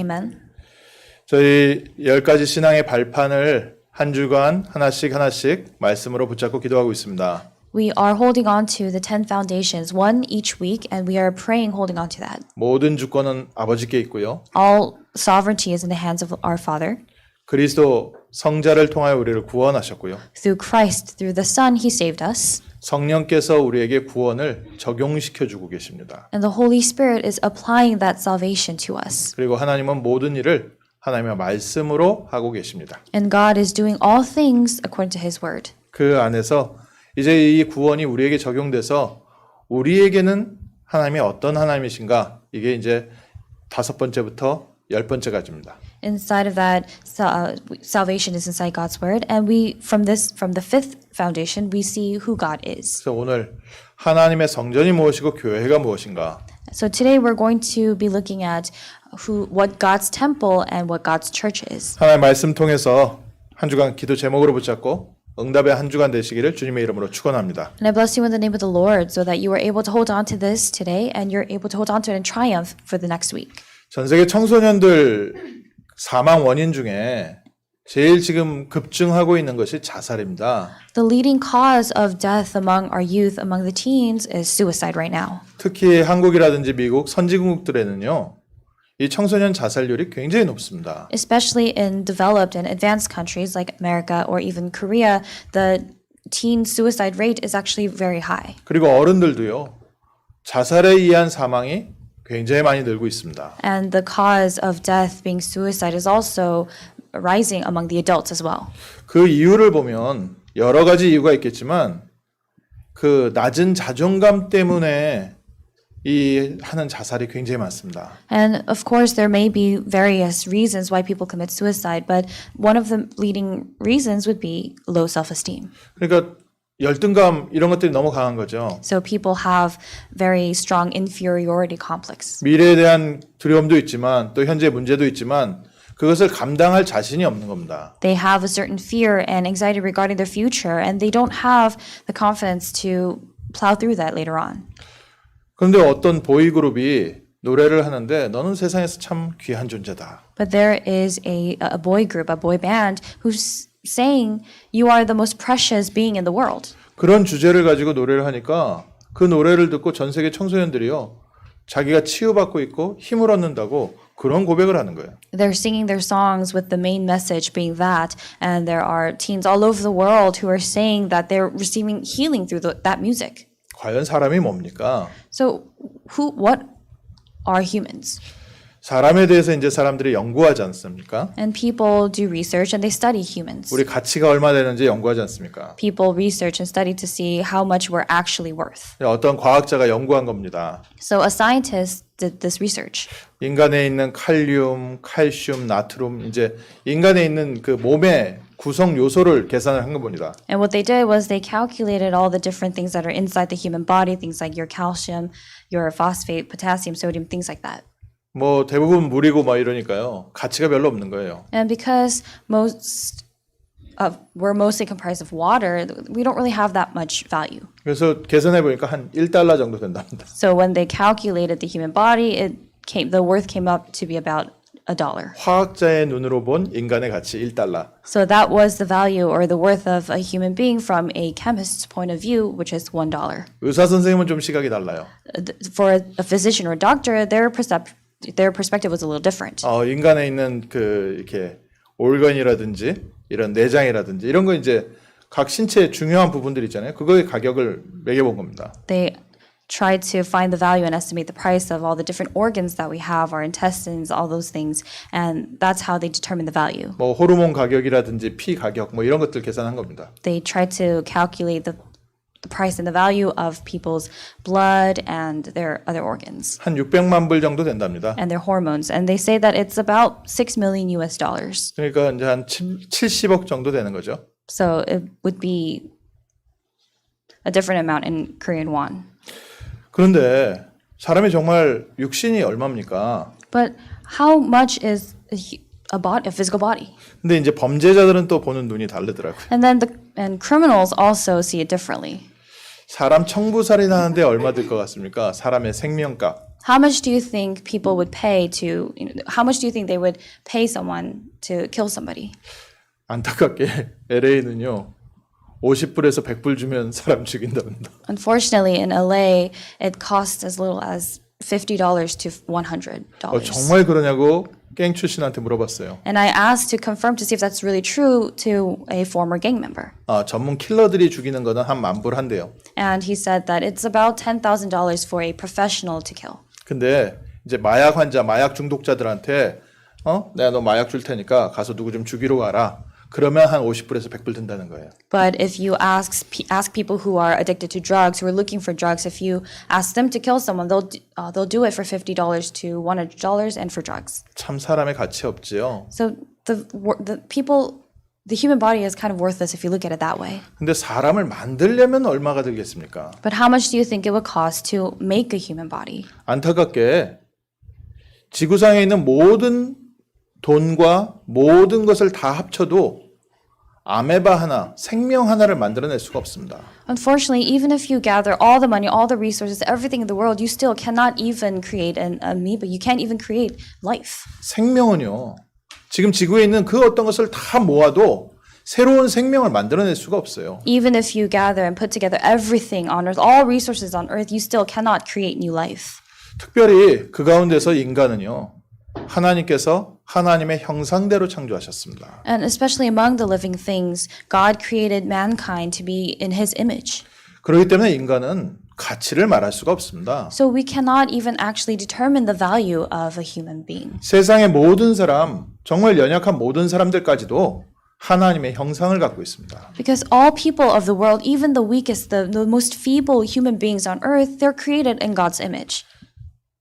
Amen. 저희 10가지 신앙의 발판을 한 주간 하나씩 말씀으로 붙잡고 기도하고 있습니다. We are holding on to the 10 foundations, one each week, and we are praying, holding on to that. 모든 주권은 아버지께 있고요. All sovereignty is in the hands of our Father. 그리스도 성자를 통하여 우리를 구원하셨고요. Through Christ, through the Son, He saved us. 성령께서 우리에게 구원을 적용시켜 주고 계십니다. And the Holy Spirit is applying that salvation to us. 그리고 하나님은 모든 일을 하나님의 말씀으로 하고 계십니다. And God is doing all things according to His word. 그 안에서 이제 이 구원이 우리에게 적용돼서 우리에게는 하나님이 어떤 하나님이신가? 이게 이제 5번째부터 10번째까지입니다. Inside of that, salvation is inside God's word, and from the fifth foundation, we see who God is. 그래서 오늘 하나님의 성전이 무엇이고 교회가 무엇인가? So today we're going to be looking at what God's temple and what God's church is. 하나님의 말씀 통해서 한 주간 기도 제목으로 붙잡고 응답의 한 주간 되시기를 주님의 이름으로 축원합니다. And I bless you in the name of the Lord, so that you are able to hold on to this today, and you're able to hold on to it in triumph for the next week. 전 세계 청소년들 사망 원인 중에 제일 지금 급증하고 있는 것이 자살입니다. The leading cause of death among our youth, among the teens, is suicide right now. 특히 한국이라든지 미국 선진국들에는요, 이 청소년 자살률이 굉장히 높습니다. Especially in developed and advanced countries like America or even Korea, the teen suicide rate is actually very high. 그리고 어른들도요, 자살에 의한 사망이 굉장히 많이 늘고 있습니다. And the cause of death being suicide is also rising among the adults as well. 그 이유를 보면 여러 가지 이유가 있겠지만 그 낮은 자존감 때문에 이 하는 자살이 굉장히 많습니다. And of course, there may be various reasons why people commit suicide, but one of the leading reasons would be low self-esteem. 그러니까 열등감 이런 것들이 너무 강한 거죠. So people have very strong inferiority complex. 미래에 대한 두려움도 있지만 또 현재 문제도 있지만 그것을 감당할 자신이 없는 겁니다. They have a certain fear and anxiety regarding their future, and they don't have the confidence to plow through that later on. 그런데 어떤 보이그룹이 노래를 하는데 너는 세상에서 참 귀한 존재다. But there is a boy group, a boy band, who's saying you are the most precious being in the world. 그런 주제를 가지고 노래를 하니까 그 노래를 듣고 전 세계 청소년들이요, 자기가 치유받고 있고 힘을 얻는다고 그런 고백을 하는 거예요. They're singing their songs with the main message being that, and there are teens all over the world who are saying that they're receiving healing through that music. 과연 사람이 뭡니까? So, what are humans? 사람에 대해서 이제 사람들이 연구하지 않습니까? And people do research and they study humans. 우리 가치가 얼마 되는지 연구하지 않습니까? People research and study to see how much we're actually worth. 어떤 과학자가 연구한 겁니다. So a scientist did this research. 인간에 있는 칼륨, 칼슘, 나트륨, 이제 인간에 있는 그 몸의 구성 요소를 계산을 한 겁니다. And what they did was they calculated all the different things that are inside the human body, things like your calcium, your phosphate, potassium, sodium, things like that. 뭐 대부분 물이고 막 이러니까요, 가치가 별로 없는 거예요. And because we're mostly comprised of water, we don't really have that much value. 그래서 계산해 보니까 한 1달러 정도 된답니다. So when they calculated the human body, the worth came up to be about $1. 화학자의 눈으로 본 인간의 가치 1달러. So that was the value or the worth of a human being from a chemist's point of view, which is $1. 의사 선생님은 좀 시각이 달라요. For a physician or doctor, their perspective was a little different. 인간에 있는 그 이렇게 올건이라든지 이런 내장이라든지 이런 거 이제 각 신체의 중요한 부분들 있잖아요. 그거의 가격을 매겨본 겁니다. They tried to find the value and estimate the price of all the different organs that we have, our intestines, all those things, and that's how they determine the value. 뭐 호르몬 가격이라든지 피 가격 뭐 이런 것들 계산한 겁니다. They tried to calculate the price and the value of people's blood and their other organs. 한 600만 불 정도 된답니다. And their hormones, and they say that it's about $6 million. 그러니까 이제 한 70억 정도 되는 거죠. So it would be a different amount in Korean won. 그런데 사람이 정말 육신이 얼마입니까? But how much is a physical body? 근데 이제 범죄자들은 또 보는 눈이 다르더라고요. And then criminals also see it differently. 사람 청부살인 하는데 얼마 들 것 같습니까? 사람의 생명값. How much do you think people would pay to, how much do you think they would pay someone to kill somebody? 안타깝게 LA는요. 50불에서 100불 주면 사람 죽인답니다. Unfortunately, in LA, it costs as little as $50 to $100. 정말 그러냐고 갱 출신한테 물어봤어요. And I asked to confirm to see if that's really true to a former gang member. 전문 킬러들이 죽이는 거는 한 10,000불 한대요. And he said that it's about $10,000 for a professional to kill. 근데 이제 마약 환자, 마약 중독자들한테 내가 너 마약 줄 테니까 가서 누구 좀 죽이러 가라. 그러면 한 50불에서 100불 든다는 거예요. But if you ask people who are addicted to drugs, who are looking for drugs, if you ask them to kill someone, they'll do it for $50 to $100 and for drugs. 참 사람의 가치 없지요. So the human body is kind of worthless if you look at it that way. 근데 사람을 만들려면 얼마가 들겠습니까? But how much do you think it would cost to make a human body? 안타깝게 지구상에 있는 모든 돈과 모든 것을 다 합쳐도 아메바 하나, 생명 하나를 만들어낼 수가 없습니다. Unfortunately, even if you gather all the money, all the resources, everything in the world, you still cannot even create an amoeba. You can't even create life. 생명은요. 지금 지구에 있는 그 어떤 것을 다 모아도 새로운 생명을 만들어낼 수가 없어요. Even if you gather and put together everything on earth, all resources on earth, you still cannot create new life. 특별히 그 가운데서 인간은요. 하나님께서 하나님의 형상대로 창조하셨습니다. And especially among the living things, God created mankind to be in his image. 그렇기 때문에 인간은 가치를 말할 수가 없습니다. So we cannot even actually determine the value of a human being. 세상의 모든 사람, 정말 연약한 모든 사람들까지도 하나님의 형상을 갖고 있습니다. Because all people of the world, even the weakest, the most feeble human beings on earth, they're created in God's image.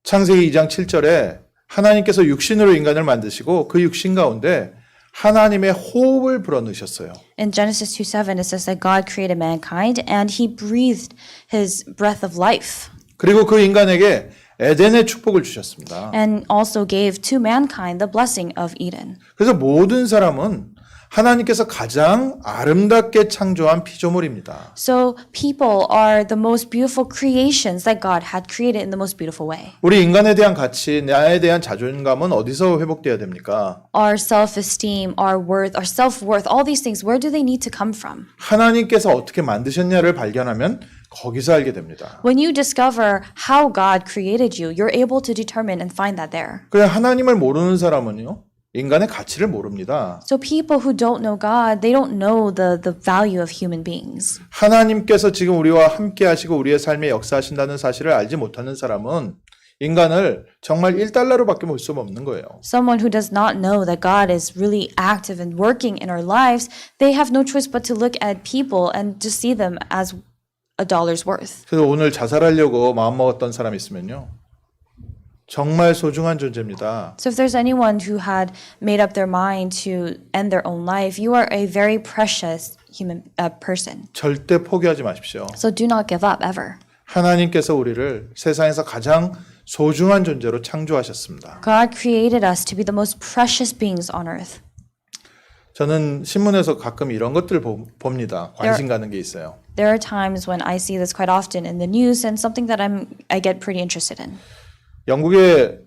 창세기 2장 7절에 하나님께서 육신으로 인간을 만드시고 그 육신 가운데 하나님의 호흡을 불어넣으셨어요. In Genesis 2:7, it says that God created mankind and he breathed his breath of life. 그리고 그 인간에게 에덴의 축복을 주셨습니다. And also gave to mankind the blessing of Eden. 그래서 모든 사람은 하나님께서 가장 아름답게 창조한 피조물입니다. So people are the most beautiful creations that God had created in the most beautiful way. 우리 인간에 대한 가치, 나에 대한 자존감은 어디서 회복돼야 됩니까? Our self-esteem, our worth, our self-worth, all these things, where do they need to come from? 하나님께서 어떻게 만드셨냐를 발견하면 거기서 알게 됩니다. When you discover how God created you, you're able to determine and find that there. 그래 하나님을 모르는 사람은요. 인간의 가치를 모릅니다. So people who don't know God, they don't know the value of human beings. 하나님께서 지금 우리와 함께 하시고 우리의 삶에 역사하신다는 사실을 알지 못하는 사람은 인간을 정말 1달러로밖에 볼 수 없는 거예요. Someone who does not know that God is really active and working in our lives, they have no choice but to look at people and to see them as a dollar's worth. 그래서 오늘 자살하려고 마음먹었던 사람 있으면요. 정말 소중한 존재입니다. So if there's anyone who had made up their mind to end their own life, you are a very precious human person. 절대 포기하지 마십시오. So do not give up ever. 하나님께서 우리를 세상에서 가장 소중한 존재로 창조하셨습니다. God created us to be the most precious beings on earth. 저는 신문에서 가끔 이런 것들을 봅니다. 관심 가는 게 있어요. There are times when I see this quite often in the news and something that I get pretty interested in. 영국의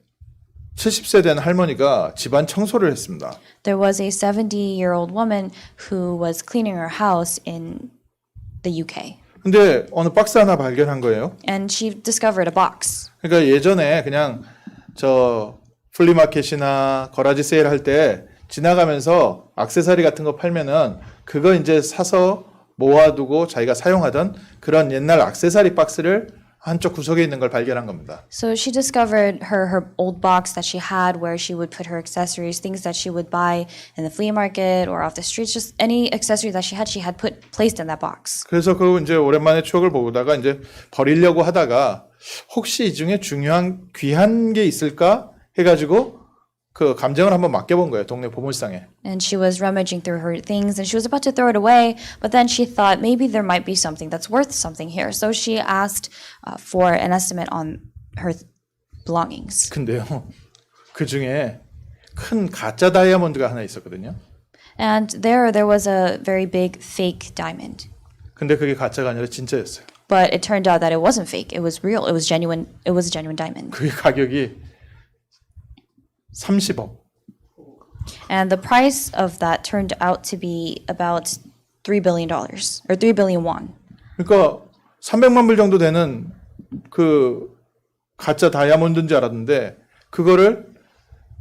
70세 된 할머니가 집안 청소를 했습니다. There was a 70-year-old woman who was cleaning her house in the UK. 근데 어느 박스 하나 발견한 거예요. And she discovered a box. 그러니까 예전에 그냥 저 플리마켓이나 거라지 세일 할 때 지나가면서 액세서리 같은 거 팔면은 그거 이제 사서 모아두고 자기가 사용하던 그런 옛날 액세서리 박스를 한쪽 구석에 있는 걸 발견한 겁니다. So she discovered her old box that she had where she would put her accessories, things that she would buy in the flea market or off the streets, just any accessory that she had placed in that box. 그래서 그 이제 오랜만에 추억을 보다가 이제 버리려고 하다가 혹시 이 중에 중요한 귀한 게 있을까 해가지고 그 감정을 한번 맡겨본 거예요. 동네 보물상에. And she was rummaging through her things and she was about to throw it away, but then she thought maybe there might be something that's worth something here. So she asked for an estimate on her belongings. 근데요. 그 중에 큰 가짜 다이아몬드가 하나 있었거든요. And there was a very big fake diamond. 근데 그게 가짜가 아니라 진짜였어요. But it turned out that it wasn't fake. It was real. It was genuine. It was a genuine diamond. 그 가격이 30억. And the price of that turned out to be about $3 billion or 3 billion won. 그러니까 300만 불 정도 되는 그 가짜 다이아몬드인 줄 알았는데 그거를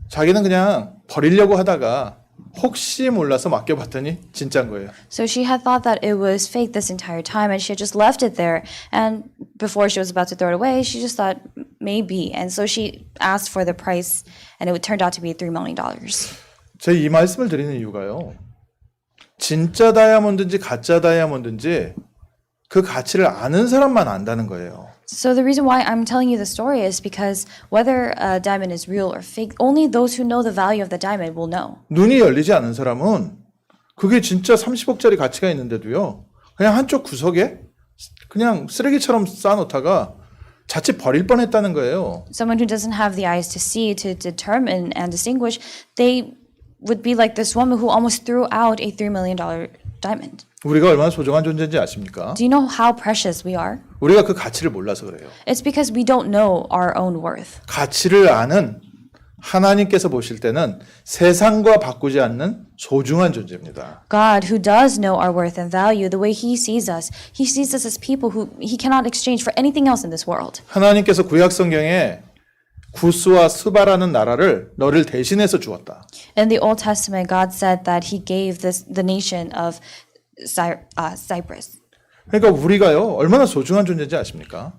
자기는 그냥 버리려고 하다가 혹시 몰라서 맡겨봤더니 진짜인 거예요. So she had thought that it was fake this entire time and she had just left it there. And before she was about to throw it away, she just thought maybe. And so she asked for the price and it turned out to be $3 million. 제가 이 말씀을 드리는 이유가요. 진짜 다이아몬드인지 가짜 다이아몬드인지 그 가치를 아는 사람만 안다는 거예요. So the reason why I'm telling you the story is because whether a diamond is real or fake, only those who know the value of the diamond will know. 눈이 열리지 않은 사람은 그게 진짜 30억짜리 가치가 있는데도요. 그냥 한쪽 구석에 그냥 쓰레기처럼 쌓아놓다가 자칫 버릴 뻔했다는 거예요. Someone who doesn't have the eyes to see, to determine and distinguish, they would be like this woman who almost threw out a $3 million diamond. 우리가 얼마나 소중한 존재인지 아십니까? Do you know how precious we are? 우리가 그 가치를 몰라서 그래요. It's because we don't know our own worth. 가치를 아는 하나님께서 보실 때는 세상과 바꾸지 않는 소중한 존재입니다. God, who does know our worth and value, the way He sees us as people who He cannot exchange for anything else in this world. 하나님께서 구약 성경에 구스와 스바라는 나라를 너를 대신해서 주었다. In the Old Testament, God said that He gave the nation of Cyprus. 그러니까 우리가요 얼마나 소중한 존재인지 아십니까?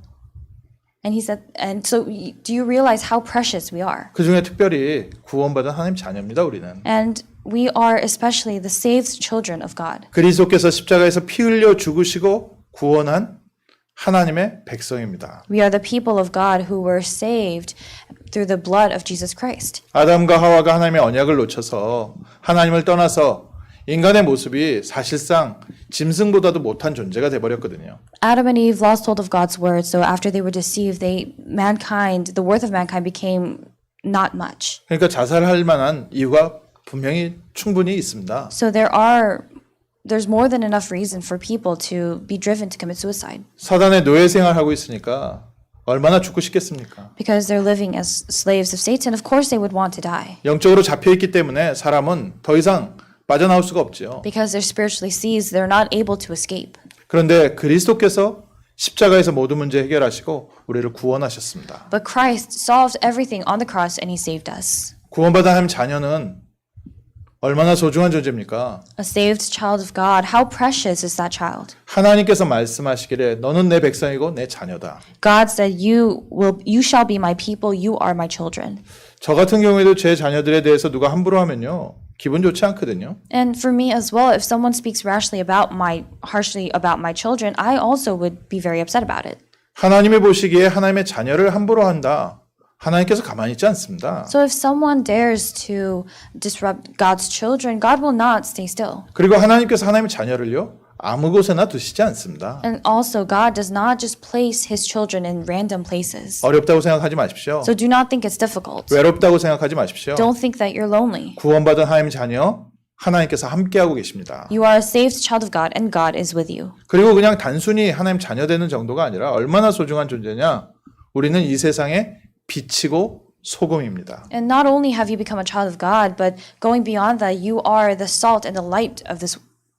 And He said, and so do you realize how precious we are? 그 중에 특별히 구원받은 하나님 자녀입니다. 우리는 And we are especially the saved children of God. 그리스도께서 십자가에서 피 흘려 죽으시고 구원한 하나님의 백성입니다. We are the people of God who were saved through the blood of Jesus Christ. 아담과 하와가 하나님의 언약을 놓쳐서 하나님을 떠나서 인간의 모습이 사실상 짐승보다도 못한 존재가 돼버렸거든요. Adam and Eve lost hold of God's word, so after they were deceived, the worth of mankind became not much. 그러니까 자살할 만한 이유가 분명히 충분히 있습니다. So there's more than enough reason for people to be driven to commit suicide. 사단의 노예 생활하고 있으니까 얼마나 죽고 싶겠습니까? Because they're living as slaves of Satan, of course they would want to die. 영적으로 잡혀있기 때문에 사람은 더 이상 빠져나올 수가 없지요. Because they're spiritually seized, they're not able to escape. 그런데 그리스도께서 십자가에서 모든 문제 해결하시고 우리를 구원하셨습니다. But Christ solved everything on the cross and He saved us. 구원받은 하나님 자녀는 얼마나 소중한 존재입니까? A saved child of God, how precious is that child? 하나님께서 말씀하시기를 너는 내 백성이고 내 자녀다. God said, you shall be my people, you are my children. 저 같은 경우에도 제 자녀들에 대해서 누가 함부로 하면요. 기분 좋지 않거든요. And for me as well, if someone speaks harshly about my children, I also would be very upset about it. 하나님이 보시기에 하나님의 자녀를 함부로 한다. 하나님께서 가만히 있지 않습니다. So if someone dares to disrupt God's children, God will not stay still. 그리고 하나님께서 하나님의 자녀를요. 아무 곳에나 두시지 않습니다. And also, God does not just place His children in random places. 어렵다고 생각하지 마십시오. So do not think it's difficult. 외롭다고 생각하지 마십시오. Don't think that you're lonely. 구원받은 하나님 자녀 하나님께서 함께하고 계십니다. You are a saved child of God and God is with you. 그리고 그냥 단순히 하나님 자녀 되는 정도가 아니라 얼마나 소중한 존재냐? 우리는 이 세상의 빛이고 소금입니다. And not only have you become a child of God, but going beyond that, you are the salt and the light of this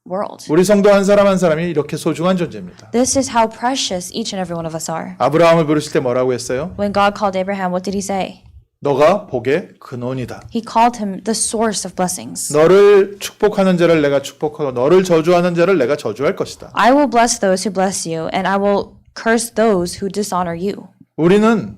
world. 우리 성도 한 사람 한 사람이 이렇게 소중한 존재입니다. This is how precious each and every one of us are. 아브라함을 부르실 때 뭐라고 했어요? When God called Abraham, what did He say? 너가 복의 근원이다. He called him the source of blessings. 너를 축복하는 자를 내가 축복하고 너를 저주하는 자를 내가 저주할 것이다. I will bless those who bless you, and I will curse those who dishonor you. 우리는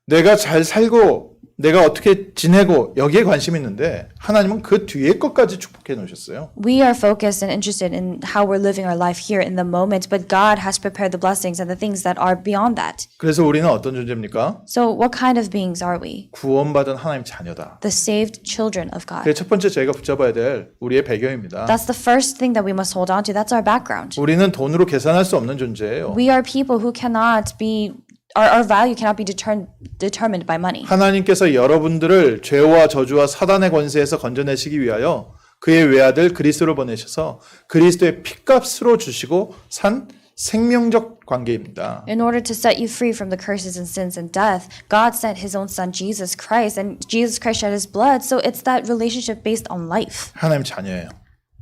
내가 잘 살고 내가 어떻게 지내고 여기에 관심이 있는데 하나님은 그 뒤에 것까지 축복해 놓으셨어요. We are focused and interested in how we're living our life here in the moment, but God has prepared the blessings and the things that are beyond that. 그래서 우리는 어떤 존재입니까? So what kind of beings are we? 구원받은 하나님 자녀다. The saved children of God. 그게 첫 번째 저희가 붙잡아야 될 우리의 배경입니다. That's the first thing that we must hold on to. That's our background. 우리는 돈으로 계산할 수 없는 존재예요. We are people who cannot be Our value cannot be determined by money. 하나님께서 여러분들을 죄와 저주와 사단의 권세에서 건져내시기 위하여 그의 외아들 그리스도를 보내셔서 그리스도의 피값으로 주시고 산 생명적 관계입니다. In order to set you free from the curses and sins and death, God sent his own son Jesus Christ, and Jesus Christ shed his blood. So it's that relationship based on life. 하나님 자녀예요.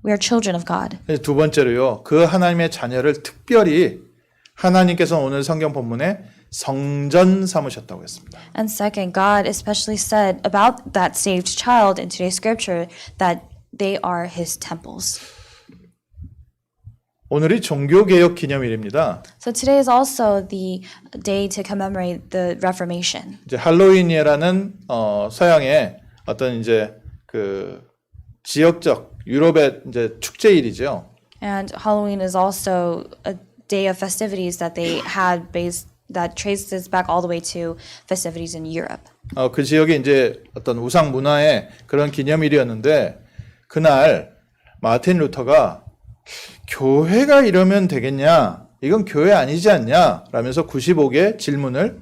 We are children of God. 두 번째로요. 그 하나님의 자녀를 특별히 하나님께서 오늘 성경 본문에 성전 삼으셨다고 했습니다. And second, God especially said about that saved child in today's scripture that they are his temples. 오늘이 종교개혁 기념일입니다. So today is also the day to commemorate the Reformation. 이제 할로윈이라는 서양의 어떤 이제 그 지역적 유럽의 이제 축제일이죠. And Halloween is also a day of festivities that they had based that traces back all the way to festivities in Europe. 그 지역에 이제 어떤 우상 문화의 그런 기념일이었는데 그날 마틴 루터가 교회가 이러면 되겠냐? 이건 교회 아니지 않냐? 라면서 95개 질문을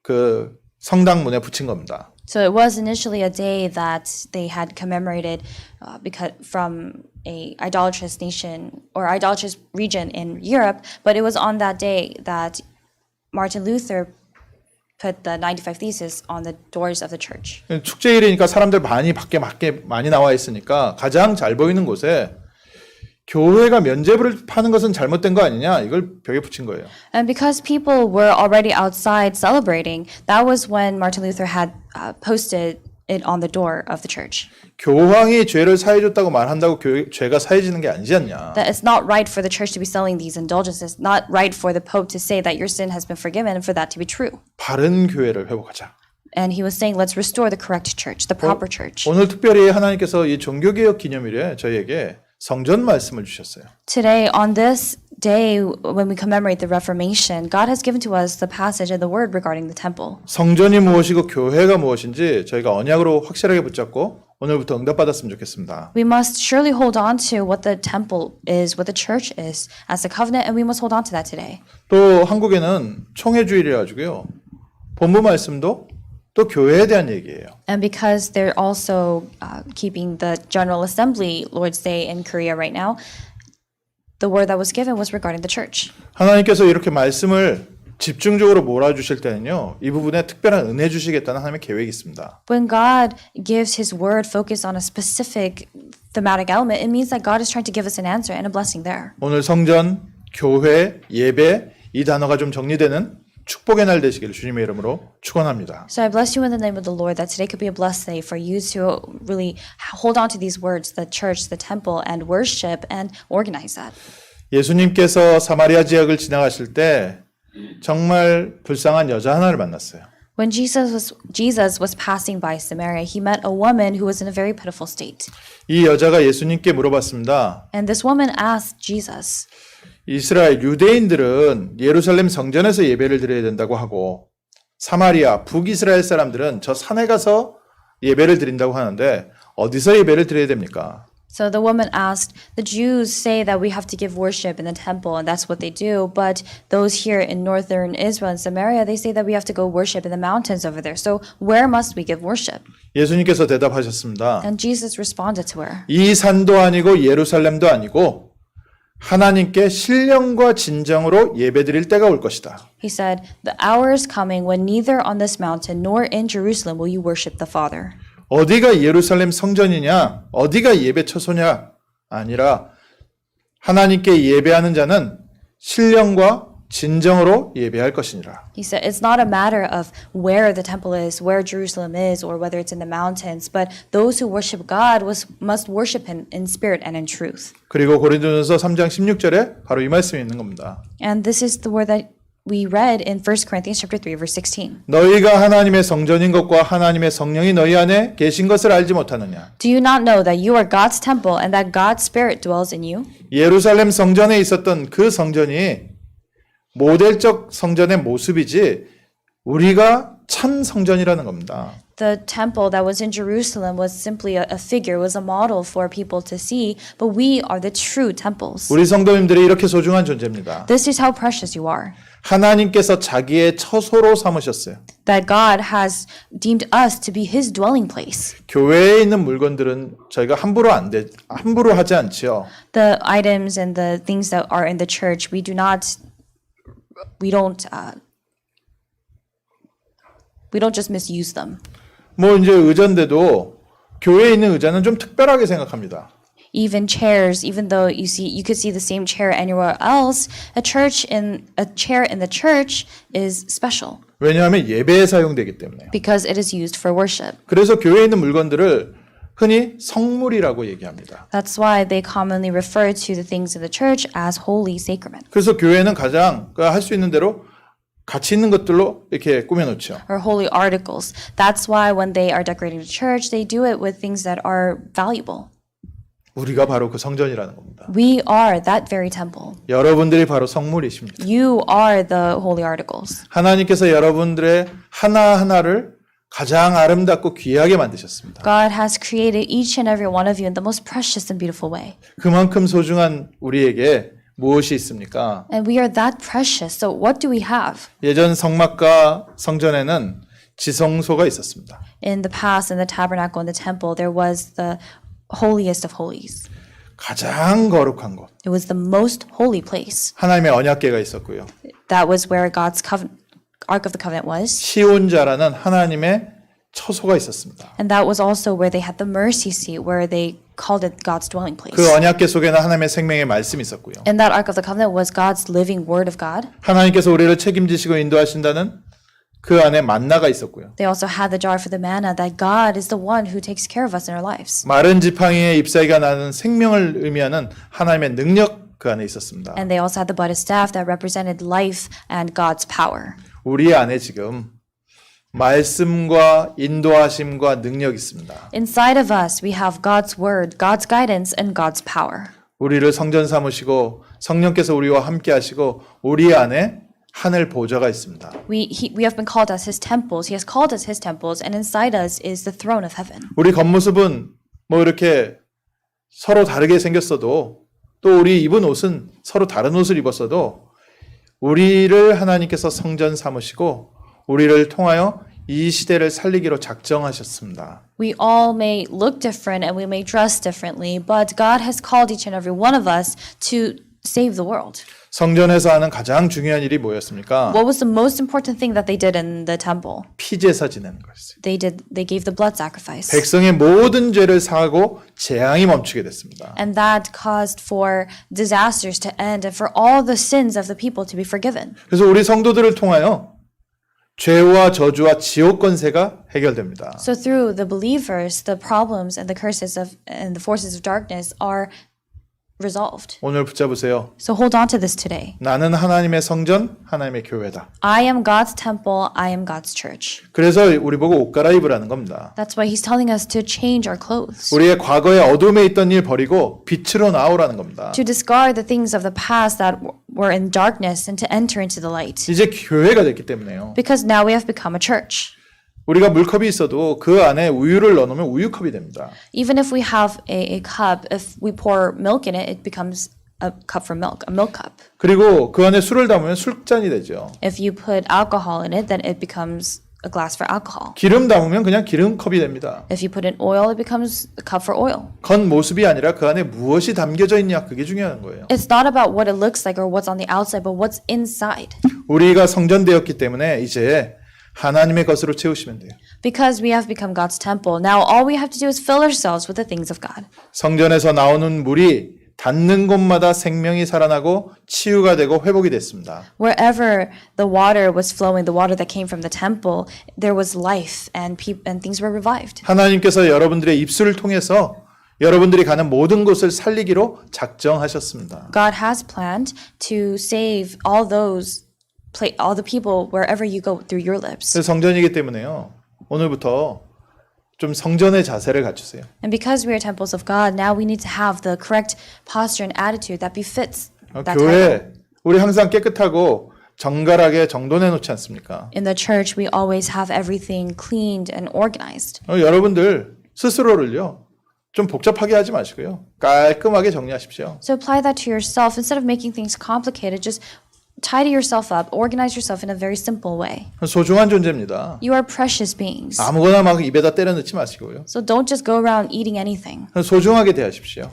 그 성당문에 붙인 겁니다. So it was initially a day that they had commemorated because from a idolatrous nation or idolatrous region in Europe, but it was on that day that Martin Luther put the 95 Theses on the doors of the church. 축제일이니까 사람들 밖에 많이 나와 있으니까 가장 잘 보이는 곳에 교회가 면죄부를 파는 것은 잘못된 거 아니냐 이걸 벽에 붙인 거예요. And because people were already outside celebrating, that was when Martin Luther had posted it on the door of the church. 교황이 죄를 사해줬다고 말한다고 죄가 사해지는 게 아니지 않냐. That it's not right for the church to be selling these indulgences, not right for the Pope to say that your sin has been forgiven and for that to be true. 바른 교회를 회복하자. And he was saying, let's restore the correct church, the proper church. 오늘 특별히 하나님께서 이 종교개혁 기념일에 저희에게 성전 말씀을 주셨어요. Today, on this day, when we commemorate the Reformation, God has given to us the passage and the word regarding the temple. 성전이 무엇이고 교회가 무엇인지 저희가 언약으로 확실하게 붙잡고 오늘부터 응답받았으면 좋겠습니다. We must surely hold on to what the temple is, what the church is as a covenant, and we must hold on to that today. 또 한국에는 총회주일이라 가지고요. 본부 말씀도 또 교회에 대한 얘기예요. And because they're also keeping the General Assembly Lord's Day in Korea right now, the word that was given was regarding the church. 하나님께서 이렇게 말씀을 집중적으로 몰아주실 때는요. 이 부분에 특별한 은혜 주시겠다는 하나님의 계획이 있습니다. When God gives his word focused on a specific thematic element, it means that God is trying to give us an answer and a blessing there. 오늘 성전, 교회, 예배 이 단어가 좀 정리되는 축복의 날 되시기를 주님의 이름으로 축원합니다. So I bless you in the name of the Lord that today could be a blessed day for you to really hold on to these words, the church, the temple, and worship and organize that. 예수님께서 사마리아 지역을 지나가실 때 정말 불쌍한 여자 하나를 만났어요. When Jesus was passing by Samaria, he met a woman who was in a very pitiful state. 이 여자가 예수님께 물어봤습니다. And this woman asked Jesus, 이스라엘 유대인들은 예루살렘 성전에서 예배를 드려야 된다고 하고 사마리아 북이스라엘 사람들은 저 산에 가서 예배를 드린다고 하는데 어디서 예배를 드려야 됩니까? So the woman asked, the Jews say that we have to give worship in the temple, and that's what they do. But those here in northern Israel and Samaria, they say that we have to go worship in the mountains over there. So where must we give worship? 예수님께서 대답하셨습니다. And Jesus responded to her. 이 산도 아니고 예루살렘도 아니고 하나님께 신령과 진정으로 예배드릴 때가 올 것이다. He said, the hour is coming when neither on this mountain nor in Jerusalem will you worship the Father. 어디가 예루살렘 성전이냐, 어디가 예배 처소냐 아니라 하나님께 예배하는 자는 신령과 진정으로 예배할 것이니라. He said, it's not a matter of where the temple is, where Jerusalem is, or whether it's in the mountains, but those who worship God must worship Him in spirit and in truth. 그리고 고린도전서 3장 16절에 바로 이 말씀이 있는 겁니다. And this is the word that we read in 1 Corinthians chapter 3, verse 16. 너희가 하나님의 성전인 것과 하나님의 성령이 너희 안에 계신 것을 알지 못하느냐? Do you not know that you are God's temple and that God's Spirit dwells in you? 예루살렘 성전에 있었던 그 성전이 모델적 성전의 모습이지 우리가 참 성전이라는 겁니다. The temple that was in Jerusalem was simply a figure, was a model for people to see, but we are the true temples. 우리 성도님들이 이렇게 소중한 존재입니다. This is how precious you are. 하나님께서 자기의 처소로 삼으셨어요. That God has deemed us to be His dwelling place. 교회에 있는 물건들은 저희가 함부로 하지 않지요. The items and the things that are in the church, we do not we don't just misuse them. 뭐 이제 의자인데도 교회에 있는 의자는 좀 특별하게 생각합니다. Even chairs, even though you could see the same chair anywhere else, a chair in the church is special 왜냐하면 예배에 사용되기 때문에요. because it is used for worship. 그래서 교회에 있는 물건들을 흔히 성물이라고 얘기합니다. That's why they commonly refer to the things in the church as holy sacrament 그래서 교회는 가장 할 수 있는 대로 가치 있는 것들로 이렇게 꾸며놓죠. or holy articles. That's why when they are decorating the church, they do it with things that are valuable. 우리가 바로 그 성전이라는 겁니다. We are that very temple. 여러분들이 바로 성물이십니다. You are the holy articles. 하나님께서 여러분들의 하나하나를 가장 아름답고 귀하게 만드셨습니다. God has created each and every one of you in the most precious and beautiful way. 그만큼 소중한 우리에게 무엇이 있습니까? And we are that precious. So what do we have? 예전 성막과 성전에는 지성소가 있었습니다. In the past, in the tabernacle and the temple, there was the holiest of holies. 가장 거룩한 곳. It was the most holy place. 하나님의 언약궤가 있었고요. That was where God's Ark of the Covenant was. 시온자라는 하나님의 처소가 있었습니다. And that was also where they had the mercy seat, where they called it God's dwelling place. 그 언약궤 속에는 하나님의 생명의 말씀이 있었고요. And that Ark of the Covenant was God's living word of God. 하나님께서 우리를 책임지시고 인도하신다는 그 안에 만나가 있었고요. They also had the jar for the manna, that God is the one who takes care of us in our lives. 마른 지팡이에 잎사귀가 나는 생명을 의미하는 하나님의 능력 그 안에 있었습니다. And they also had the budded staff that represented life and God's power. 우리 안에 지금 말씀과 인도하심과 능력이 있습니다. Inside of us, we have God's word, God's guidance, and God's power. 우리를 성전 삼으시고 성령께서 우리와 함께 하시고 우리 안에 하늘 보좌가 있습니다. We have been called as His temples. He has called us His temples, and inside us is the throne of heaven. 우리 겉모습은 뭐 이렇게 서로 다르게 생겼어도 또 우리 입은 옷은 서로 다른 옷을 입었어도 우리를 하나님께서 성전 삼으시고 우리를 통하여 이 시대를 살리기로 작정하셨습니다. We all may look different and we may dress differently, but God has called each and every one of us to save the world. 성전에서 하는 가장 중요한 일이 뭐였습니까? What was the most important thing that they did in the temple? 피제사 지내는 거였어요. They gave the blood sacrifice. 백성의 모든 죄를 사하고 재앙이 멈추게 됐습니다. And that caused for disasters to end and for all the sins of the people to be forgiven. 그래서 우리 성도들을 통하여 죄와 저주와 지옥 권세가 해결됩니다. So through the believers, the problems and the curses and the forces of darkness are resolved. 오늘 붙잡으세요. So hold on to this today. 나는 하나님의 성전, 하나님의 교회다. I am God's temple, I am God's church. 그래서 우리 보고 옷 갈아입으라는 겁니다. That's why He's telling us to change our clothes. 우리의 과거에 어둠에 있던 일 버리고 빛으로 나오라는 겁니다. To discard the things of the past that were in darkness and to enter into the light. 이제 교회가 됐기 때문에요. Because now we have become a church. 우리가 물컵이 있어도 그 안에 우유를 넣어놓으면 우유컵이 됩니다. Even if we have a cup, if we pour milk in it, it becomes a cup for milk, a milk cup. 그리고 그 안에 술을 담으면 술잔이 되죠. If you put alcohol in it, then it becomes a glass for alcohol. 기름 담으면 그냥 기름컵이 됩니다. If you put in oil, it becomes a cup for oil. 겉모습이 아니라 그 안에 무엇이 담겨져 있냐 그게 중요한 거예요. It's not about what it looks like or what's on the outside, but what's inside. 우리가 성전되었기 때문에 이제 하나님의 것으로 채우시면 돼요. Because we have become God's temple, now all we have to do is fill ourselves with the things of God. 성전에서 나오는 물이 닿는 곳마다 생명이 살아나고 치유가 되고 회복이 됐습니다. Wherever the water was flowing, the water that came from the temple, there was life and things were revived. 하나님께서 여러분들의 입술을 통해서 여러분들이 가는 모든 곳을 살리기로 작정하셨습니다. God has planned to save all the people wherever you go through your lips. 그래서 성전이기 때문에요. 오늘부터 좀 성전의 자세를 갖추세요. And because we are temples of God, now we need to have the correct posture and attitude that befits that title. 교회 우리 항상 깨끗하고 정갈하게 정돈해 놓지 않습니까? In the church, we always have everything cleaned and organized. 여러분들 스스로를요. 좀 복잡하게 하지 마시고요. 깔끔하게 정리하십시오. So apply that to yourself. Instead of making things complicated, just tidy yourself up, organize yourself in a very simple way. 소중한 존재입니다. You are precious beings. 아무거나 막 입에다 때려 넣지 마시고요. So don't just go around eating anything. 소중하게 대하십시오.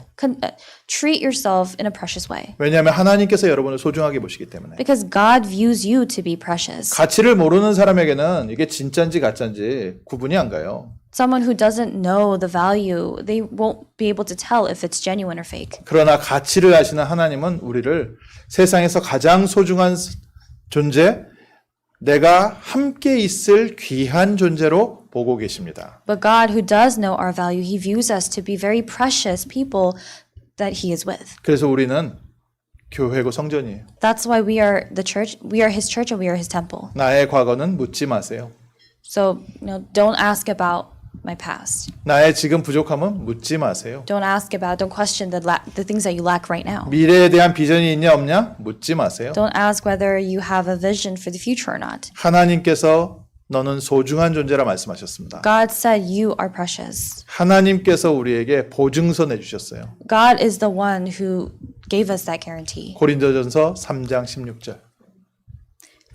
Treat yourself in a precious way. 왜냐하면 하나님께서 여러분을 소중하게 보시기 때문에. Because God views you to be precious. 가치를 모르는 사람에게는 이게 진짜인지 가짜인지 구분이 안 가요. Someone who doesn't know the value, they won't be able to tell if it's genuine or fake. 그러나 가치를 아시는 하나님은 우리를 세상에서 가장 소중한 존재, 내가 함께 있을 귀한 존재로 보고 계십니다. But God, who does know our value, He views us to be very precious people that He is with. 그래서 우리는 교회고 성전이에요. That's why we are the church, we are His church and we are His temple. 나의 과거는 묻지 마세요. So, don't ask about my past. 나의 지금 부족함은 묻지 마세요. Don't ask about, don't question the things that you lack right now. 미래에 대한 비전이 있냐 없냐 묻지 마세요. Don't ask whether you have a vision for the future or not. 하나님께서 너는 소중한 존재라 말씀하셨습니다. God said you are precious. 하나님께서 우리에게 보증서 내주셨어요. God is the one who gave us that guarantee. 고린도전서 3장 16절.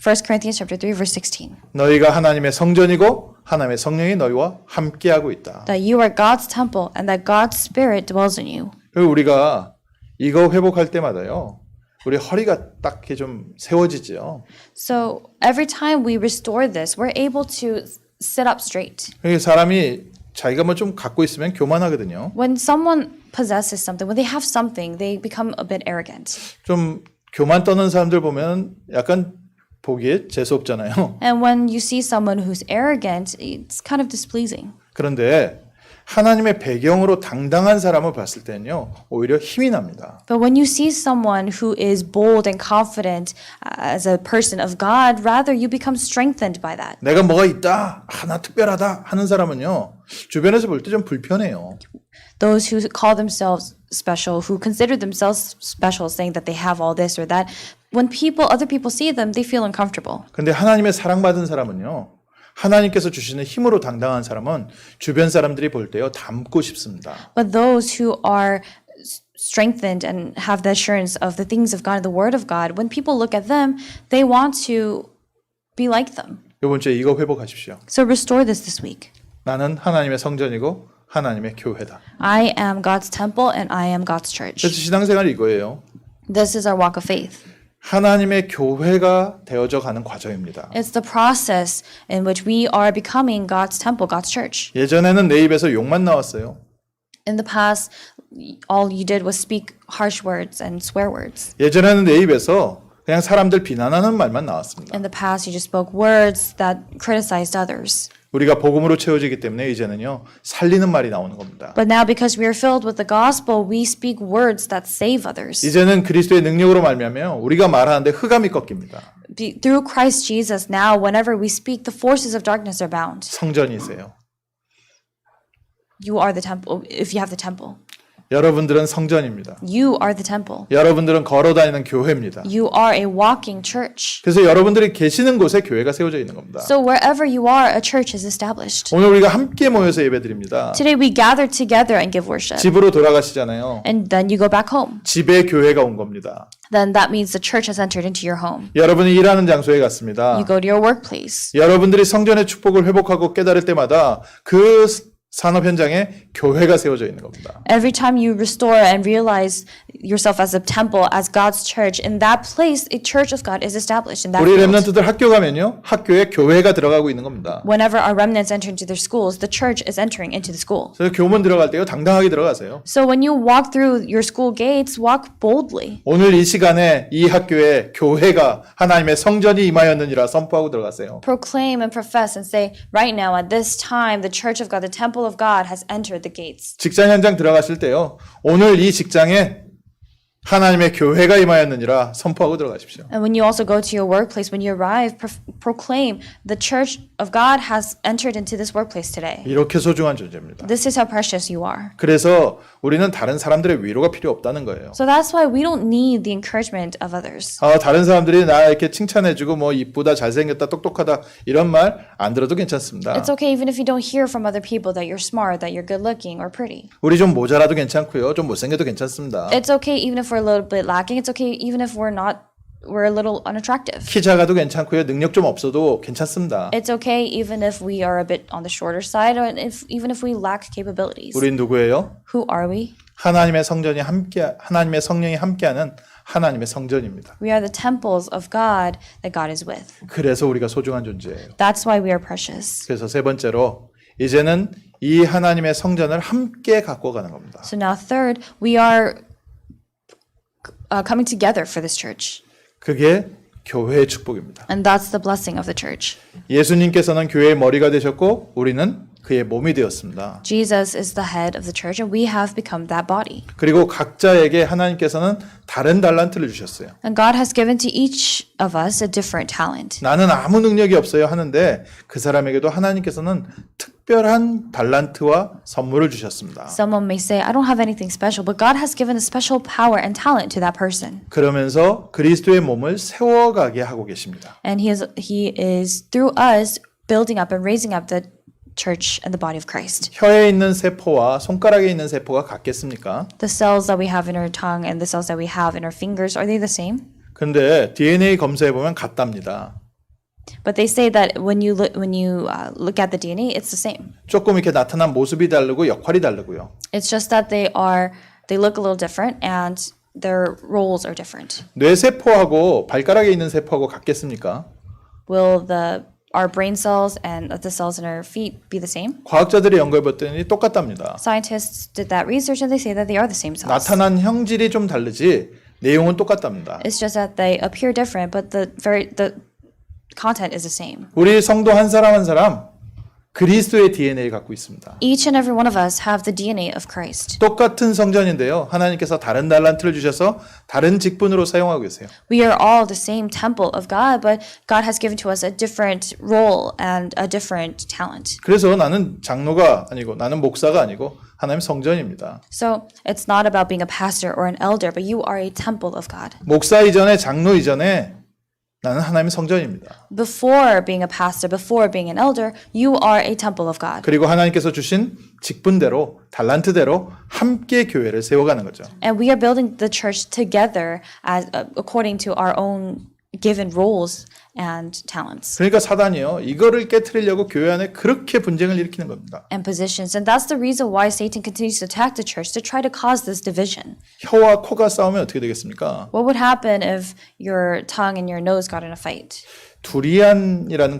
1 Corinthians chapter 3 verse 16. 너희가 하나님의 성전이고 하나님의 성령이 너희와 함께하고 있다. That you are God's temple and that God's spirit dwells in you. 그리고 우리가 이거 회복할 때마다요. 우리 허리가 딱 이렇게 좀 세워지죠. So every time we restore this, we're able to sit up straight. 사람이 자기가 뭐 좀 갖고 있으면 교만하거든요. When someone possesses something, when they have something, they become a bit arrogant. 좀 교만 떠는 사람들 보면 약간 보기에 재수 없잖아요. And when you see someone who's arrogant, it's kind of displeasing. 그런데 하나님의 배경으로 당당한 사람을 봤을 때는요, 오히려 힘이 납니다. But when you see someone who is bold and confident as a person of God, rather you become strengthened by that. 내가 뭐가 있다, 나 특별하다 하는 사람은요, 주변에서 볼 때 좀 불편해요. Those who call themselves special, who consider themselves special, saying that they have all this or that, when other people see them, they feel uncomfortable. 근데 하나님의 사랑받은 사람은요, 하나님께서 주시는 힘으로 당당한 사람은 주변 사람들이 볼 때요, 닮고 싶습니다. But those who are strengthened and have the assurance of the things of God and the Word of God, when people look at them, they want to be like them. 이번 주에 이거 회복하십시오. So restore this week. 나는 하나님의 성전이고 하나님의 교회다. I am God's temple and I am God's church. 그래서 신앙생활이 이거예요. This is our walk of faith. 하나님의 교회가 되어져 가는 과정입니다. It's the process in which we are becoming God's temple, God's church. 예전에는 내 입에서 욕만 나왔어요. In the past, all you did was speak harsh words and swear words. 예전에는 내 입에서 그냥 사람들 비난하는 말만 나왔습니다. In the past, you just spoke words that criticized others. 우리가 복음으로 채워지기 때문에 이제는요, 살리는 말이 나오는 겁니다. But now because we are filled with the gospel, we speak words that save others. 이제는 그리스도의 능력으로 말미암아 우리가 말하는데 흑암이 꺾입니다. Through Christ Jesus, now whenever we speak, the forces of darkness are bound. 성전이세요. You are the temple, if you have the temple. 여러분들은 성전입니다. You are the temple. 여러분들은 걸어다니는 교회입니다. You are a walking church. 그래서 여러분들이 계시는 곳에 교회가 세워져 있는 겁니다. So wherever you are, a church is established. 오늘 우리가 함께 모여서 예배드립니다. Today we gather together and give worship. 집으로 돌아가시잖아요. And then you go back home. 집에 교회가 온 겁니다. Then that means the church has entered into your home. 여러분이 일하는 장소에 갔습니다. You go to your workplace. 여러분들이 성전의 축복을 회복하고 깨달을 때마다 그 산업 현장에 교회가 세워져 있는 겁니다. Every time you restore and realize yourself as a temple, as God's church, in that place, a church of God is established in that 우리 field. 렘넌트들 학교 가면요, 학교에 교회가 들어가고 있는 겁니다. Whenever our remnants enter into their schools, the church is entering into the school. 그래서 교문 들어갈 때요, 당당하게 들어가세요. So when you walk through your school gates, walk boldly. 오늘 이 시간에 이 학교에 교회가 하나님의 성전이 임하였느니라 선포하고 들어가세요. Proclaim and profess and say, right now, at this time, the church of God, the temple of God has entered the gates. 직장 현장 들어가실 때요, 오늘 이 직장에 하나님의 교회가 임하였느니라 선포하고 들어가십시오. And when you also go to your workplace, when you arrive, proclaim the church of God has entered into this workplace today. 이렇게 소중한 존재입니다. This is how precious you are. 그래서 우리는 다른 사람들의 위로가 필요 없다는 거예요. So that's why we don't need the encouragement of others. 다른 사람들이 나 이렇게 칭찬해주고 뭐 이쁘다, 잘생겼다, 똑똑하다 이런 말 안 들어도 괜찮습니다. It's okay even if you don't hear from other people that you're smart, that you're good looking or pretty. 우리 좀 모자라도 괜찮고요, 좀 못생겨도 괜찮습니다. It's okay even if we're a little bit lacking. It's okay even if we're not we're a little unattractive. 키 작아도 괜찮고요. 능력 좀 없어도 괜찮습니다. It's okay even if we are a bit on the shorter side, or even if we lack capabilities. 우린 누구예요? Who are we? 하나님의 성령이 함께하는 하나님의 성전입니다. We are the temples of God that God is with. 그래서 우리가 소중한 존재예요. That's why we are precious. 그래서 세 번째로 이제는 이 하나님의 성전을 함께 갖고 가는 겁니다. So now third, we are coming together for this church. 그게 교회의 축복입니다. And that's the blessing of the church. 예수님께서는 교회의 머리가 되셨고 우리는 그의 몸이 되었습니다. Jesus is the head of the church and we have become that body. 그리고 각자에게 하나님께서는 다른 달란트를 주셨어요. And God has given to each of us a different talent. 나는 아무 능력이 없어요 하는데 그 사람에게도 하나님께서는 특별한 달란트와 선물을 주셨습니다. Someone may say, I don't have anything special, but God has given a special power and talent to that person. 그러면서 그리스도의 몸을 세워가게 하고 계십니다. And he is through us building up and raising up the church and the body of Christ. 혀에 있는 세포와 손가락에 있는 세포가 같겠습니까? The cells that we have in our tongue and the cells that we have in our fingers, are they the same? 근데 DNA 검사해 보면 같답니다. But they say that when you look at the DNA, it's the same. 조금 이렇게 나타난 모습이 다르고 역할이 다르고요. It's just that they look a little different and their roles are different. 뇌 세포하고 발가락에 있는 세포하고 같겠습니까? Will our brain cells and the cells in our feet be the same? 과학자들이 연구해 봤더니 똑같답니다. Scientists did that research and they say that they are the same cells. 나타난 형질이 좀 다르지 내용은 똑같답니다. It's just that they appear different, but the content is the same. 우리 성도 한 사람 한 사람 그리스도의 DNA를 갖고 있습니다. Each and every one of us have the DNA of Christ. 똑같은 성전인데요. 하나님께서 다른 달란트를 주셔서 다른 직분으로 사용하고 계세요. We are all the same temple of God, but God has given to us a different role and a different talent. 그래서 나는 장로가 아니고 나는 목사가 아니고 하나님 성전입니다. So it's not about being a pastor or an elder, but you are a temple of God. 목사 이전에 장로 이전에 나는 하나님의 성전입니다. Before being a pastor, before being an elder, you are a temple of God. 그리고 하나님께서 주신 직분대로 달란트대로 함께 교회를 세워가는 거죠. And we are building the church together as according to our own given roles and talents 그러니까 사단이요. 이거를 깨트리려고 교회 안에 그렇게 분쟁을 일으키는 겁니다. and positions. And that's the reason why Satan continues to attack the church, to try to cause this division. 혀와 코가 싸우면 어떻게 되겠습니까? What would happen if your tongue and your nose got in a fight? 두리안이라는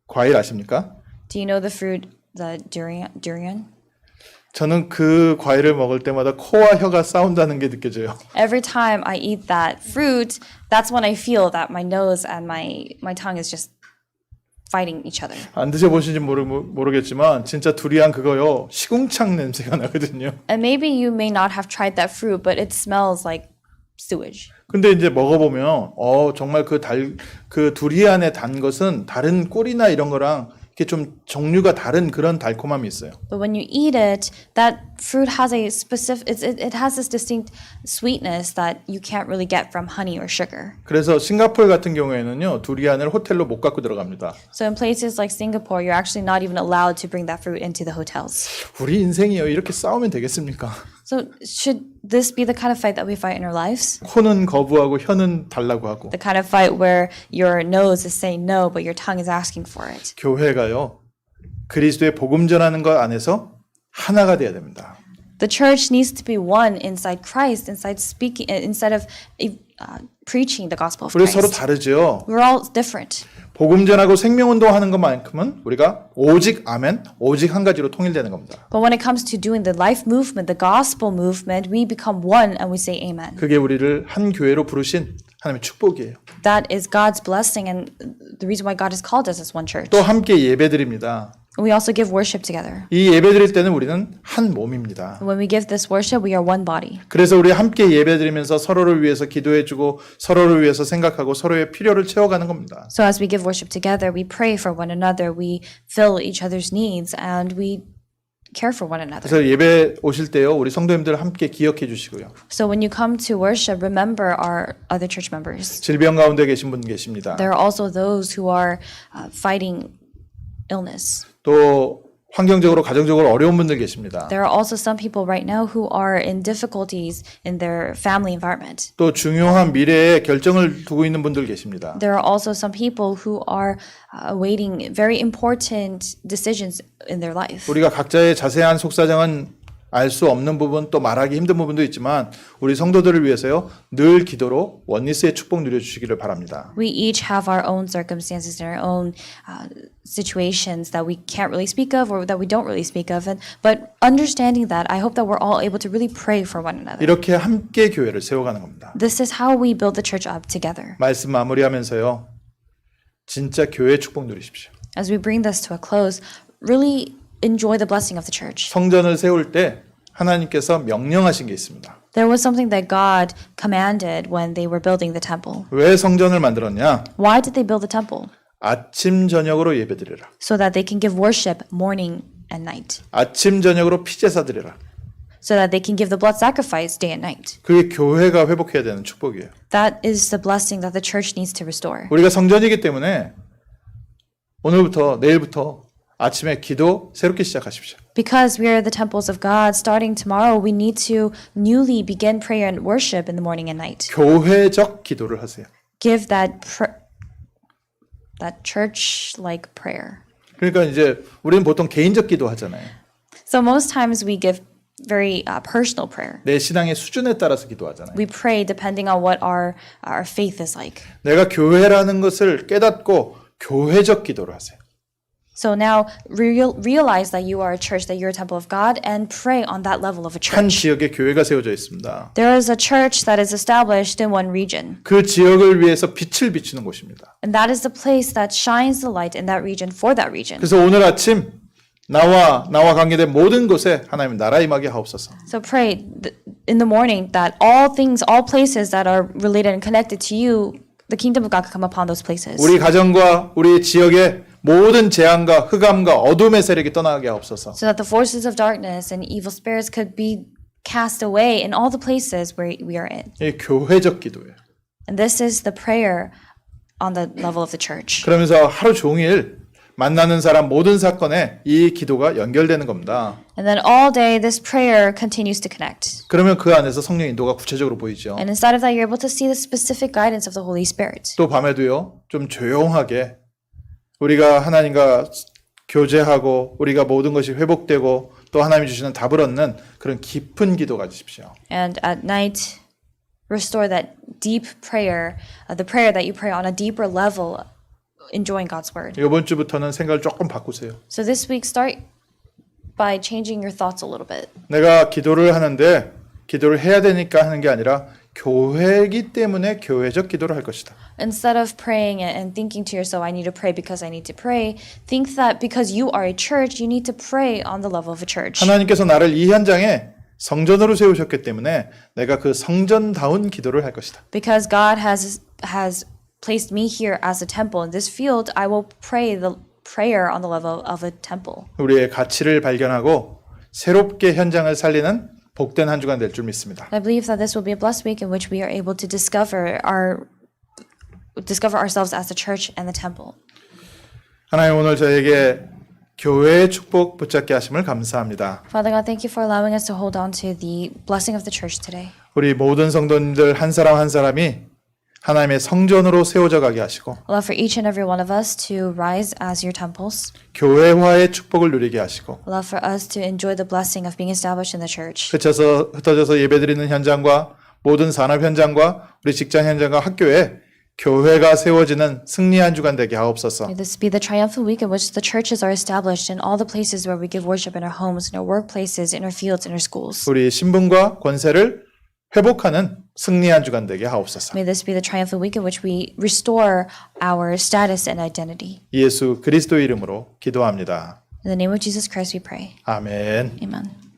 과일 아십니까? Do you know the fruit, the durian? 저는 그 과일을 먹을 때마다 코와 혀가 싸운다는 게 느껴져요. Every time I eat that fruit, that's when I feel that my nose and my tongue is just fighting each other. 안 드셔보신지 모르겠지만 진짜 두리안 그거요. 시궁창 냄새가 나거든요. And maybe you may not have tried that fruit, but it smells like sewage. 근데 이제 먹어보면 정말 그 두리안의 단 것은 다른 꿀이나 이런 거랑 이게 좀 종류가 다른 그런 달콤함이 있어요. But when you eat it, that fruit has a specific, it has this distinct sweetness that you can't really get from honey or sugar. 그래서 싱가포르 같은 경우에는요, 두리안을 호텔로 못 갖고 들어갑니다. So in places like Singapore, you're actually not even allowed to bring that fruit into the hotels. 우리 인생이요, 이렇게 싸우면 되겠습니까? So should this be the kind of fight that we fight in our lives? 코는 거부하고 혀는 달라고 하고. The kind of fight where your nose is saying no, but your tongue is asking for it. 교회가요, 그리스도의 복음 전하는 것 안에서 하나가 돼야 됩니다. The church needs to be one inside Christ, inside of preaching the gospel of 우리 서로 Christ. 다르죠. We're all different. 복음 전하고 생명운동 하는 것만큼은 우리가 오직 아멘, 오직 한 가지로 통일되는 겁니다. But when it comes to doing the life movement, the gospel movement, we become one and we say amen. 그게 우리를 한 교회로 부르신 하나님의 축복이에요. That is God's blessing and the reason why God has called us as one church. 또 함께 예배드립니다. We also give worship together. 이 예배드릴 때는 우리는 한 몸입니다. When we give this worship, we are one body. 그래서 우리 함께 예배드리면서 서로를 위해서 기도해주고 서로를 위해서 생각하고 서로의 필요를 채워가는 겁니다. So as we give worship together, we pray for one another, we fill each other's needs, and we care for one another. 그래서 예배 오실 때요, 우리 성도님들 함께 기억해 주시고요. So when you come to worship, remember our other church members. 질병 가운데 계신 분 계십니다. There are also those who are fighting illness. 또 환경적으로 가정적으로 어려운 분들 계십니다. There are also some people right now who are in difficulties in their family environment. 또 중요한 미래에 결정을 두고 있는 분들 계십니다. There are also some people who are awaiting very important decisions in their life. 우리가 각자의 자세한 속사정은 알 수 없는 부분 또 말하기 힘든 부분도 있지만 우리 성도들을 위해서요 늘 기도로 원리스의 축복 누려주시기를 바랍니다. We each have our own circumstances and our own situations that we can't really speak of or that we don't really speak of. But understanding that, I hope that we're all able to really pray for one another. 이렇게 함께 교회를 세워가는 겁니다. This is how we build the church up together. 말씀 마무리하면서요 진짜 교회 축복 누리십시오. As we bring this to a close, really enjoy the blessing of the church. 성전을 세울 때 하나님께서 명령하신 게 있습니다. There was something that God commanded when they were building the temple. 왜 성전을 만들었냐? Why did they build the temple? 아침 저녁으로 예배드리라. So that they can give worship morning and night. 아침 저녁으로 피제사 드리라. So that they can give the blood sacrifice day and night. 그게 교회가 회복해야 되는 축복이에요. That is the blessing that the church needs to restore. 우리가 성전이기 때문에 오늘부터 내일부터 아침에 기도 새롭게 시작하십시오. Because we are the temples of God, starting tomorrow, we need to newly begin prayer and worship in the morning and night. 교회적 기도를 하세요. Give that church-like prayer. 그러니까 이제 우리는 보통 개인적 기도 하잖아요. So most times we give very personal prayer. 내 신앙의 수준에 따라서 기도하잖아요. We pray depending on what our faith is like. 내가 교회라는 것을 깨닫고 교회적 기도를 하세요. So now realize that you are a church, that you're a temple of God, and pray on that level of a 한 church. 지역에 교회가 세워져 있습니다. There is a church that is established in one region, 그 지역을 위해서 빛을 비추는 곳입니다. and that is the place that shines the light in that region for that region. 그래서 오늘 아침 나와 관계된 모든 곳에 하나님 나라 임하게 하옵소서. So pray in the morning that all things, all places that are related and connected to you, the kingdom of God could come upon those places. 우리 가정과 우리 지역의 모든 재앙과 흑암과 어둠의 세력이 떠나게 하옵소서. So that the forces of darkness and evil spirits could be cast away in all the places where we are in. 이 교회적 기도예요. And this is the prayer on the level of the church. 그러면서 하루 종일 만나는 사람 모든 사건에 이 기도가 연결되는 겁니다. And then all day this prayer continues to connect. 그러면 그 안에서 성령 인도가 구체적으로 보이죠. And inside of that you're able to see the specific guidance of the Holy Spirit. 또 밤에도요. 좀 조용하게 우리가 하나님과 교제하고 우리가 모든 것이 회복되고 또 하나님이 주시는 답을 얻는 그런 깊은 기도 가지십시오. And at night restore that deep prayer, the prayer that you pray on a deeper level, enjoying God's word. 이번 주부터는 생각을 조금 바꾸세요. So this week start by changing your thoughts a little bit. 내가 기도를 하는데 기도를 해야 되니까 하는 게 아니라 교회이기 때문에 교회적 기도를 할 것이다. Instead of praying and thinking to yourself, I need to pray because I need to pray, think that because you are a church, you need to pray on the level of a church. 하나님께서 나를 이 현장에 성전으로 세우셨기 때문에 내가 그 성전다운 기도를 할 것이다. Because God has placed me here as a temple in this field, I will pray the prayer on the level of a temple. 우리의 가치를 발견하고 새롭게 현장을 살리는 복된 한 주간 될 줄 믿습니다. I believe that this will be a blessed week in which we are able to discover ourselves as the church and the temple. 하나님 오늘 저에게 교회의 축복 붙잡게 하심을 감사합니다. Father God, thank you for allowing us to hold on to the blessing of the church today. 우리 모든 성도님들 한 사람 한 사람이 하나님의 성전으로 세워져 가게 하시고 Allow for each and every one of us to rise as your temples. 교회화의 축복을 누리게 하시고 Allow for us to enjoy the blessing of being established in the church. 흩어져서 예배드리는 현장과 모든 산업 현장과 우리 직장 현장과 학교에 교회가 세워지는 승리 한 주간 되게 하옵소서. May this be the triumphant week in which the churches are established in all the places where we give worship in our homes, in our workplaces, in our fields, in our schools. 우리 신분과 권세를 회복하는 승리 한 주간 되게 하옵소서. May this be the triumphant week in which we restore our status and identity. 예수 그리스도 이름으로 기도합니다. In the name of Jesus Christ we pray. 아멘. Amen.